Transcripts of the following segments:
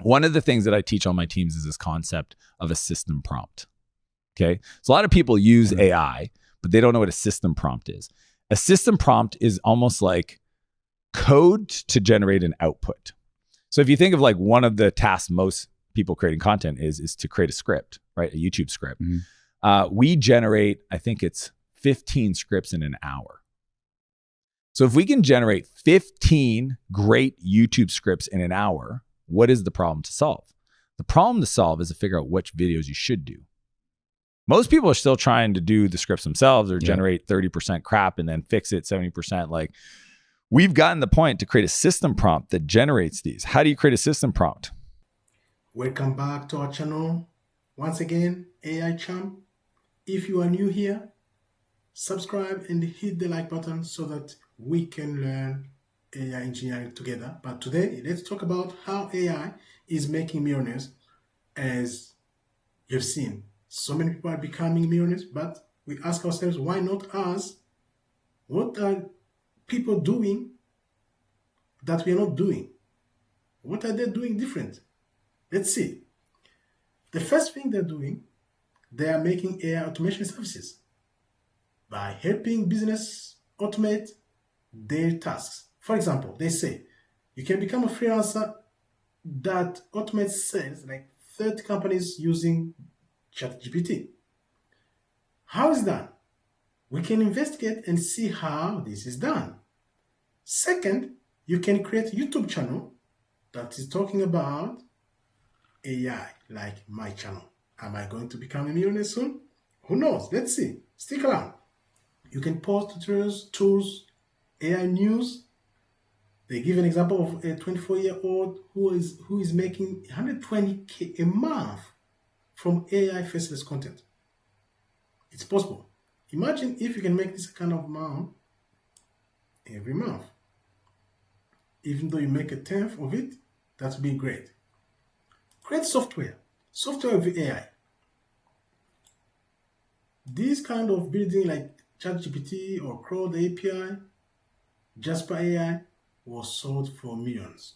One of the things that I teach on my teams is this concept of a system prompt. Okay. So a lot of people use AI, but they don't know what a system prompt is. A system prompt is almost like code to generate an output. So if you think of like one of the tasks most people creating content is to create a script, right? A YouTube script. We generate, I think it's 15 scripts in an hour. So if we can generate 15 great YouTube scripts in an hour, what is the problem to solve? The problem to solve is to figure out which videos you should do. Most people are still trying to do the scripts themselves or generate 30% crap and then fix it 70%. Like, we've gotten the point to create a system prompt that generates these. How do you create a system prompt? Welcome back to our channel. Once again, AI Champ. If you are new here, subscribe and hit the like button so that we can learn AI engineering together. But today, let's talk about how AI is making millionaires. As you've seen, so many people are becoming millionaires, but we ask ourselves, why not us? What are people doing that we are not doing? What are they doing different? Let's see. The first thing they're doing, they are making AI automation services by helping business automate their tasks. For example, they say you can become a freelancer that automates sales like 30 companies using ChatGPT. How is that? We can investigate and see how this is done. Second, you can create a YouTube channel that is talking about AI, like my channel. Am I going to become a millionaire soon? Who knows? Let's see. Stick around. You can post tutorials, tools, AI news. They give an example of a 24-year-old who is making $120K a month from AI faceless content. It's possible. Imagine if you can make this kind of amount every month. Even though you make a tenth of it, that would be great. Create software with AI. This kind of building like ChatGPT or Claude API, Jasper AI was sold for millions.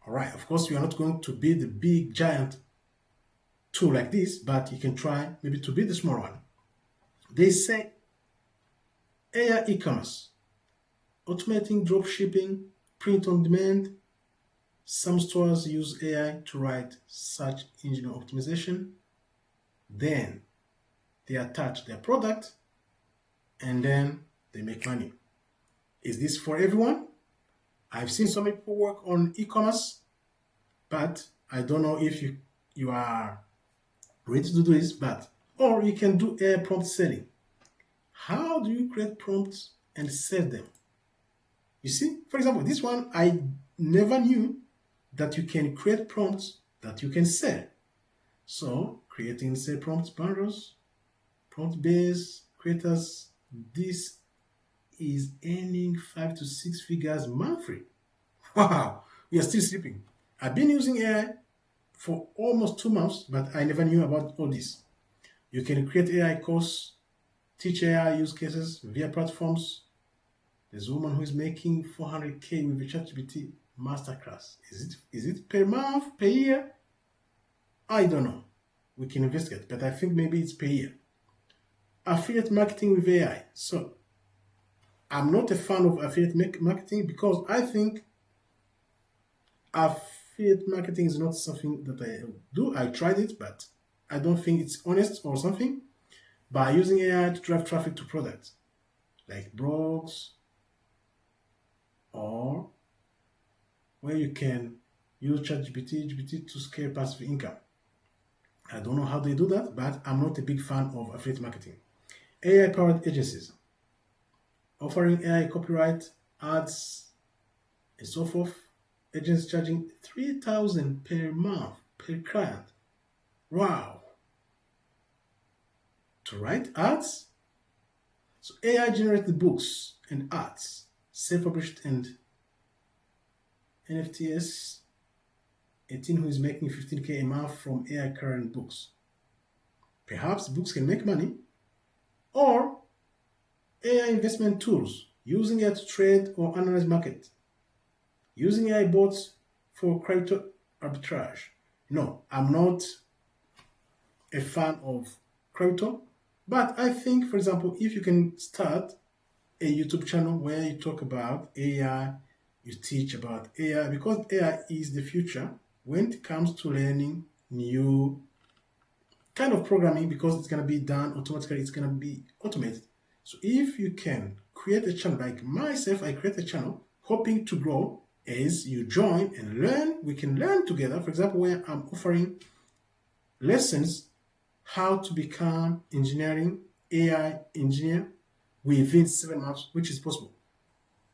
All right, of course, we are not going to build a big giant tool like this, but you can try maybe to build a small one. They say AI e-commerce, automating drop shipping, print on demand. Some stores use AI to write search engine optimization. Then they attach their product and then they make money. Is this for everyone? I've seen some people work on e-commerce, but I don't know if you are ready to do this, or you can do AI prompt selling. How do you create prompts and sell them? You see, for example, this one, I never knew that you can create prompts that you can sell. So creating sell prompts bundles, prompt-based creators, this is earning 5 to 6 figures monthly. Wow, we are still sleeping. I've been using AI for almost 2 months, but I never knew about all this. You can create AI course, teach AI use cases via platforms. There's a woman who is making 400K with a ChatGPT masterclass. Is it per month, per year? I don't know. We can investigate, but I think maybe it's per year. Affiliate marketing with AI. So I'm not a fan of affiliate marketing because I think affiliate marketing is not something that I do. I tried it, but I don't think it's honest or something. By using AI to drive traffic to products like blogs, or where you can use ChatGPT to scale passive income. I don't know how they do that, but I'm not a big fan of affiliate marketing. AI-powered agencies offering AI copyright, ads, and so forth. Agents charging $3,000 per month per client. Wow! To write ads? So AI generated books and ads, self-published and NFTs. A teen who is making 15K a month from AI current books. Perhaps books can make money, or AI investment tools, using it to trade or analyze market, using AI bots for crypto arbitrage. No, I'm not a fan of crypto, but I think, for example, if you can start a YouTube channel where you talk about AI, you teach about AI, because AI is the future when it comes to learning new kind of programming, because it's going to be done automatically, it's going to be automated. So if you can create a channel, like myself, I create a channel hoping to grow. As you join and learn, we can learn together. For example, where I'm offering lessons how to become engineering AI engineer within 7 months, which is possible.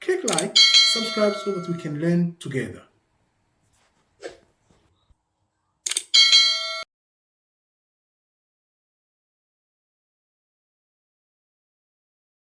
Click like, subscribe so that we can learn together.